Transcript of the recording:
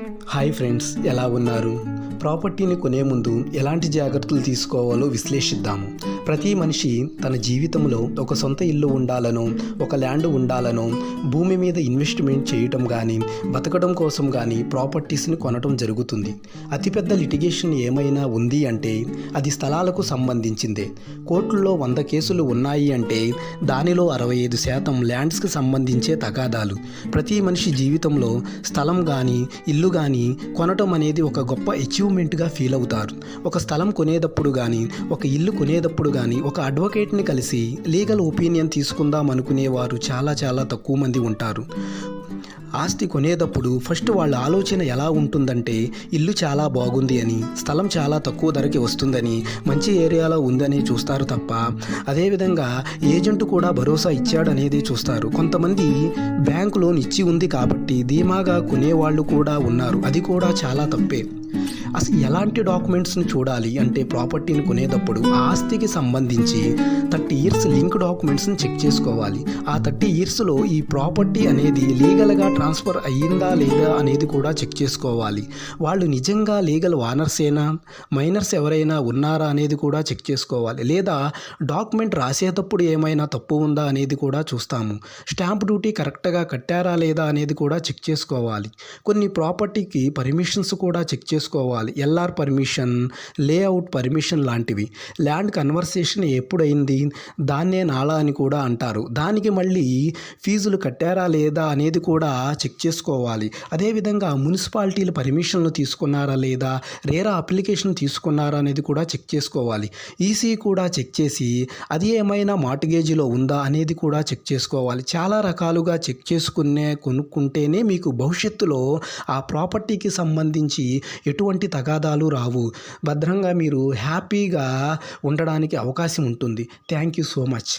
Hi friends, ఎలా ఉన్నారు? ప్రాపర్టీని కొనే ముందు ఎలాంటి జాగ్రత్తలు తీసుకోవాలో విశ్లేషిద్దాము. ప్రతి మనిషి తన జీవితంలో ఒక సొంత ఇల్లు ఉండాలనో, ఒక ల్యాండ్ ఉండాలనో, భూమి మీద ఇన్వెస్ట్మెంట్ చేయటం కానీ, బతకడం కోసం కానీ ప్రాపర్టీస్ని కొనటం జరుగుతుంది. అతిపెద్ద లిటిగేషన్ ఏమైనా ఉంది అంటే అది స్థలాలకు సంబంధించిందే. కోర్టుల్లో 100 కేసులు ఉన్నాయి అంటే దానిలో 65% ల్యాండ్స్కి సంబంధించే తగాదాలు. ప్రతి మనిషి జీవితంలో స్థలం కానీ, ఇల్లు కానీ కొనటం అనేది ఒక గొప్ప అచీవ్మెంట్గా ఫీల్ అవుతారు. ఒక స్థలం కొనేటప్పుడు కానీ, ఒక ఇల్లు కొనేటప్పుడు కానీ ఒక అడ్వకేట్ని కలిసి లీగల్ ఒపీనియన్ తీసుకుందాం అనుకునేవారు చాలా తక్కువ మంది ఉంటారు. ఆస్తి కొనేటప్పుడు ఫస్ట్ వాళ్ళ ఆలోచన ఎలా ఉంటుందంటే, ఇల్లు చాలా బాగుంది అని, స్థలం చాలా తక్కువ ధరకి వస్తుందని, మంచి ఏరియాలో ఉందని చూస్తారు తప్ప అదేవిధంగా ఏజెంట్ కూడా భరోసా ఇచ్చాడనేది చూస్తారు. కొంతమంది బ్యాంకు లోన్ ఇచ్చి ఉంది కాబట్టి ధీమాగా కొనేవాళ్ళు కూడా ఉన్నారు. అది కూడా చాలా తప్పే. అసలు ఎలాంటి డాక్యుమెంట్స్ని చూడాలి అంటే, ప్రాపర్టీని కొనేటప్పుడు ఆస్తికి సంబంధించి 30 ఇయర్స్ లింక్ డాక్యుమెంట్స్ని చెక్ చేసుకోవాలి. ఆ 30 ఇయర్స్లో ఈ ప్రాపర్టీ అనేది లీగల్గా ట్రాన్స్ఫర్ అయ్యిందా లేదా అనేది కూడా చెక్ చేసుకోవాలి. వాళ్ళు నిజంగా లీగల్ ఓనర్సేనా, మైనర్స్ ఎవరైనా ఉన్నారా అనేది కూడా చెక్ చేసుకోవాలి. లేదా డాక్యుమెంట్ రాసేటప్పుడు ఏమైనా తప్పు ఉందా అనేది కూడా చూస్తాము. స్టాంప్ డ్యూటీ కరెక్ట్గా కట్టారా లేదా అనేది కూడా చెక్ చేసుకోవాలి. కొన్ని ప్రాపర్టీకి పర్మిషన్స్ కూడా చెక్ చేసుకోవాలి. ఎల్ఆర్ పర్మిషన్, లేఅవుట్ పర్మిషన్ లాంటివి. ల్యాండ్ కన్వర్సేషన్ ఎప్పుడైంది, దాన్నే నాలా అని కూడా అంటారు. దానికి మళ్ళీ ఫీజులు కట్టారా లేదా అనేది కూడా చెక్ చేసుకోవాలి. అదేవిధంగా మున్సిపాలిటీలు పర్మిషన్లు తీసుకున్నారా లేదా, రేరా అప్లికేషన్ తీసుకున్నారా అనేది కూడా చెక్ చేసుకోవాలి. ఈసీ కూడా చెక్ చేసి అది ఏమైనా మార్ట్గేజీలో ఉందా అనేది కూడా చెక్ చేసుకోవాలి. చాలా రకాలుగా చెక్ కొనుక్కుంటేనే మీకు భవిష్యత్తులో ఆ ప్రాపర్టీకి సంబంధించి ఎటువంటి తగాదాలు రావు. భద్రంగా మీరు హ్యాపీగా ఉండడానికి అవకాశం ఉంటుంది. Thank you so much.